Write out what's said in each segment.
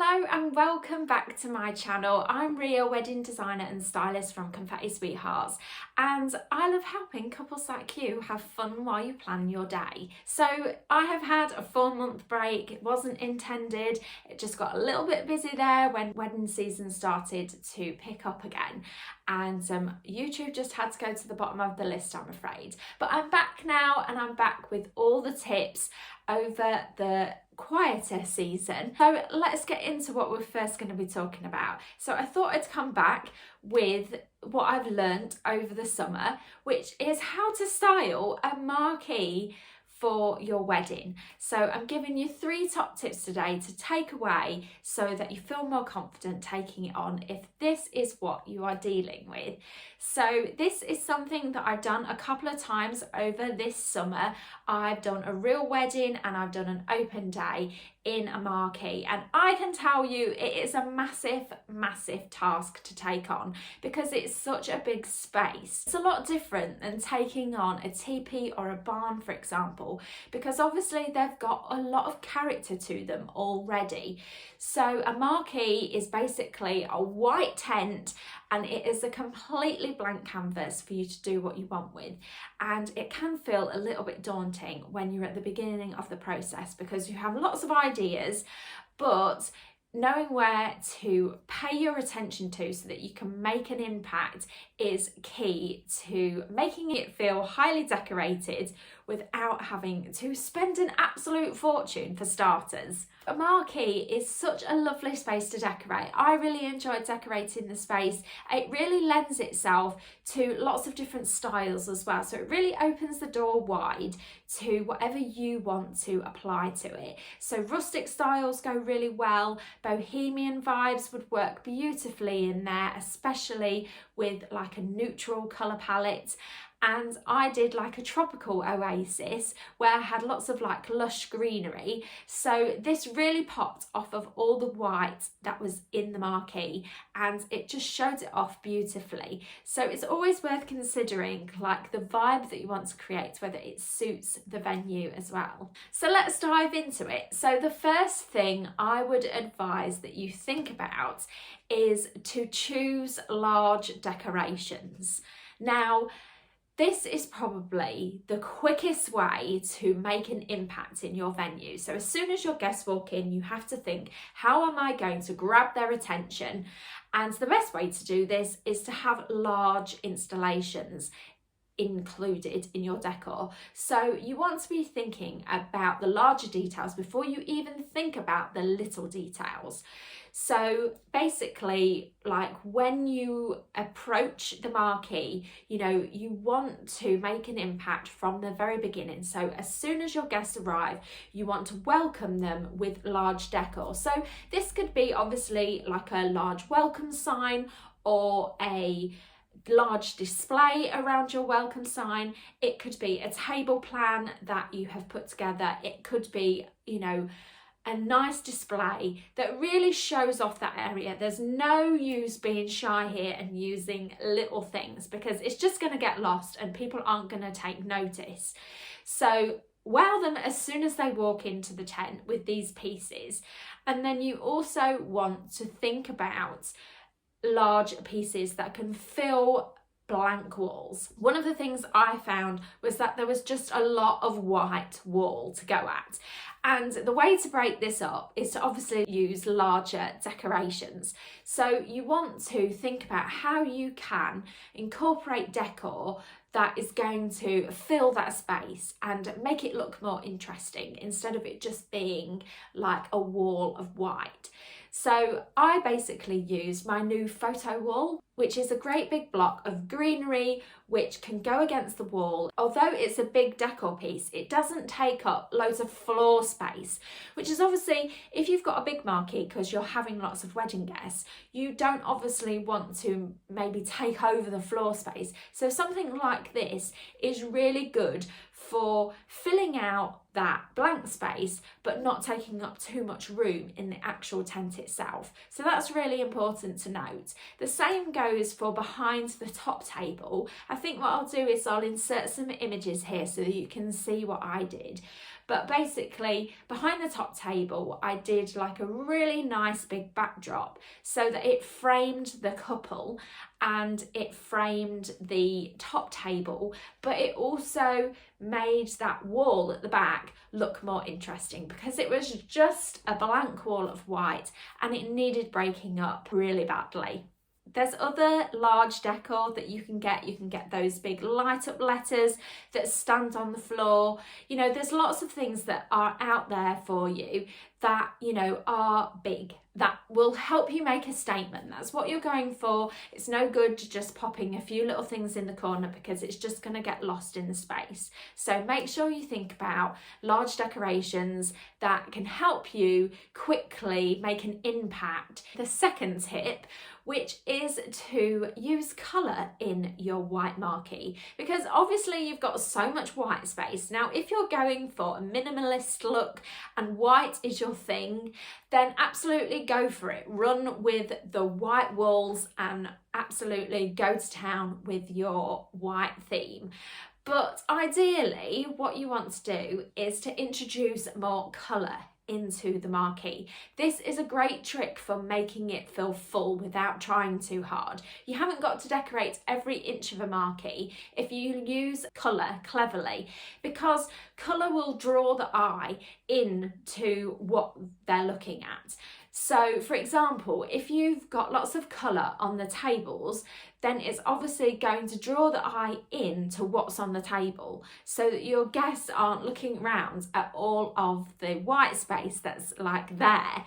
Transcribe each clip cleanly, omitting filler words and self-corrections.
Hello and welcome back to my channel. I'm Ria, wedding designer and stylist from Confetti Sweethearts, and I love helping couples like you have fun while you plan your day. So I have had a 4-month break. It wasn't intended. It just got a little bit busy there when wedding season started to pick up again, and YouTube just had to go to the bottom of the list, I'm afraid. But I'm back now, and I'm back with all the tips over the quieter season. So let's get into what we're first going to be talking about. So I thought I'd come back with what I've learnt over the summer, which is how to style a marquee for your wedding. So I'm giving you 3 top tips today to take away so that you feel more confident taking it on if this is what you are dealing with. So this is something that I've done a couple of times over this summer. I've done a real wedding and I've done an open day in a marquee, and I can tell you it is a massive task to take on because it's such a big space. It's a lot different than taking on a teepee or a barn, for example, because obviously they've got a lot of character to them already. So a marquee is basically a white tent, and it is a completely blank canvas for you to do what you want with, and it can feel a little bit daunting when you're at the beginning of the process because you have lots of ideas, but knowing where to pay your attention to so that you can make an impact is key to making it feel highly decorated without having to spend an absolute fortune for starters. A marquee is such a lovely space to decorate. I really enjoyed decorating the space. It really lends itself to lots of different styles as well. So it really opens the door wide to whatever you want to apply to it. So rustic styles go really well. Bohemian vibes would work beautifully in there, especially with like a neutral colour palette. And I did like a tropical oasis where I had lots of like lush greenery. So this really popped off of all the white that was in the marquee, and it just showed it off beautifully. So it's always worth considering like the vibe that you want to create, whether it suits the venue as well. So let's dive into it. So the first thing I would advise that you think about is to choose large decorations. Now, this is probably the quickest way to make an impact in your venue. So as soon as your guests walk in, you have to think, how am I going to grab their attention? And the best way to do this is to have large installations included in your decor. So you want to be thinking about the larger details before you even think about the little details. So basically, like when you approach the marquee, you know, you want to make an impact from the very beginning. So as soon as your guests arrive, you want to welcome them with large decor. So this could be obviously like a large welcome sign or a large display around your welcome sign. It could be a table plan that you have put together. It could be, you know, a nice display that really shows off that area. There's no use being shy here and using little things because it's just going to get lost and people aren't going to take notice. So wow them as soon as they walk into the tent with these pieces. And then you also want to think about large pieces that can fill blank walls. One of the things I found was that there was just a lot of white wall to go at. And the way to break this up is to obviously use larger decorations. So you want to think about how you can incorporate decor that is going to fill that space and make it look more interesting instead of it just being like a wall of white. So I basically used my new photo wall, which is a great big block of greenery which can go against the wall. Although it's a big decor piece, it doesn't take up loads of floor space, which is obviously, if you've got a big marquee because you're having lots of wedding guests, you don't obviously want to maybe take over the floor space. So something like this is really good for filling out that blank space but not taking up too much room in the actual tent itself. So that's really important to note. The same goes for behind the top table. I think what I'll do is I'll insert some images here so that you can see what I did. But basically behind the top table I did like a really nice big backdrop so that it framed the couple and it framed the top table, but it also made that wall at the back look more interesting because it was just a blank wall of white and it needed breaking up really badly. There's other large decor that you can get. You can get those big light up letters that stand on the floor. You know, there's lots of things that are out there for you that, you know, are big, that will help you make a statement. That's what you're going for. It's no good just popping a few little things in the corner because it's just going to get lost in the space. So make sure you think about large decorations that can help you quickly make an impact. The second tip, which is to use colour in your white marquee, because obviously you've got so much white space. Now, if you're going for a minimalist look and white is your thing, then absolutely go for it. Run with the white walls and absolutely go to town with your white theme. But ideally, what you want to do is to introduce more colour into the marquee. This is a great trick for making it feel full without trying too hard. You haven't got to decorate every inch of a marquee if you use colour cleverly, because colour will draw the eye into what they're looking at. So for example, if you've got lots of colour on the tables, then it's obviously going to draw the eye in to what's on the table so that your guests aren't looking around at all of the white space that's like there.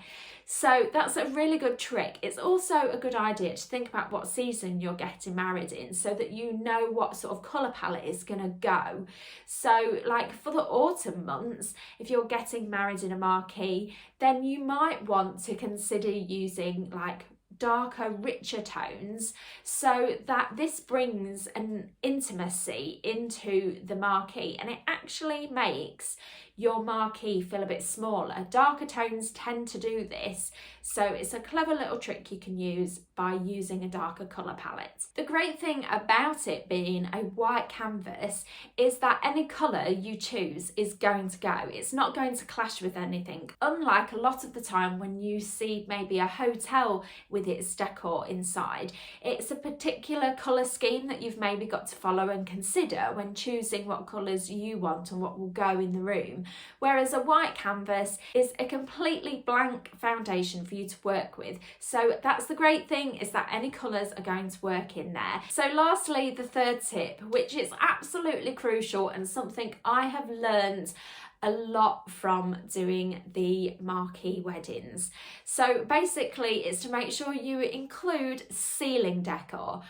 So that's a really good trick. It's also a good idea to think about what season you're getting married in so that you know what sort of colour palette is going to go. So like for the autumn months, if you're getting married in a marquee, then you might want to consider using like darker, richer tones so that this brings an intimacy into the marquee and it actually makes your marquee feel a bit smaller. Darker tones tend to do this, so it's a clever little trick you can use by using a darker colour palette. The great thing about it being a white canvas is that any colour you choose is going to go. It's not going to clash with anything. Unlike a lot of the time when you see maybe a hotel with its decor inside, it's a particular colour scheme that you've maybe got to follow and consider when choosing what colours you want and what will go in the room. Whereas a white canvas is a completely blank foundation for you to work with. So that's the great thing, is that any colours are going to work in there. So lastly, the third tip, which is absolutely crucial and something I have learned a lot from doing the marquee weddings. So basically it's to make sure you include ceiling decor.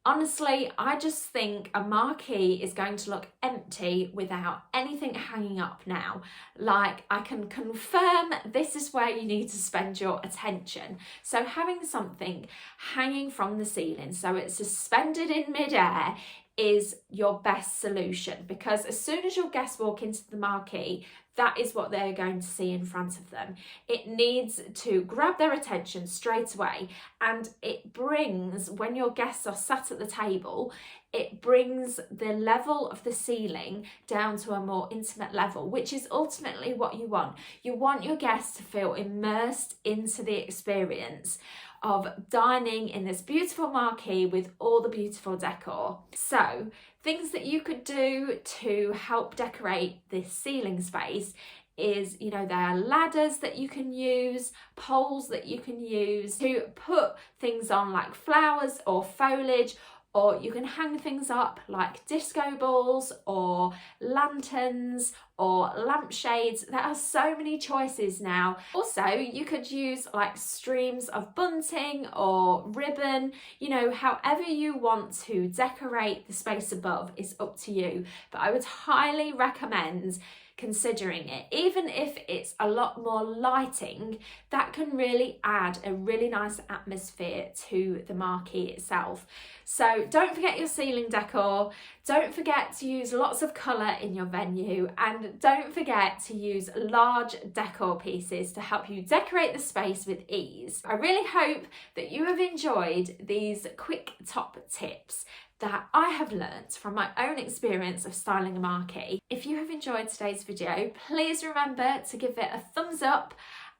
Honestly, I just think a marquee is going to look empty without anything hanging up now. Like, I can confirm this is where you need to spend your attention. So having something hanging from the ceiling so it's suspended in midair is your best solution, because as soon as your guests walk into the marquee, that is what they're going to see in front of them. It needs to grab their attention straight away, and it brings, when your guests are sat at the table, it brings the level of the ceiling down to a more intimate level, which is ultimately what you want. You want your guests to feel immersed into the experience of dining in this beautiful marquee with all the beautiful decor. So things that you could do to help decorate this ceiling space is, you know, there are ladders that you can use, poles that you can use to put things on like flowers or foliage, or you can hang things up like disco balls or lanterns or lampshades. There are so many choices now. Also, you could use like streams of bunting or ribbon. You know, however you want to decorate the space above is up to you. But I would highly recommend considering it. Even if it's a lot more lighting, that can really add a really nice atmosphere to the marquee itself. So don't forget your ceiling decor, don't forget to use lots of colour in your venue, and don't forget to use large decor pieces to help you decorate the space with ease. I really hope that you have enjoyed these quick top tips. that I have learnt from my own experience of styling a marquee. If you have enjoyed today's video, please remember to give it a thumbs up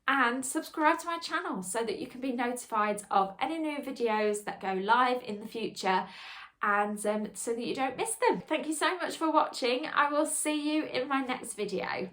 and subscribe to my channel so that you can be notified of any new videos that go live in the future, and so that you don't miss them. Thank you so much for watching. I will see you in my next video.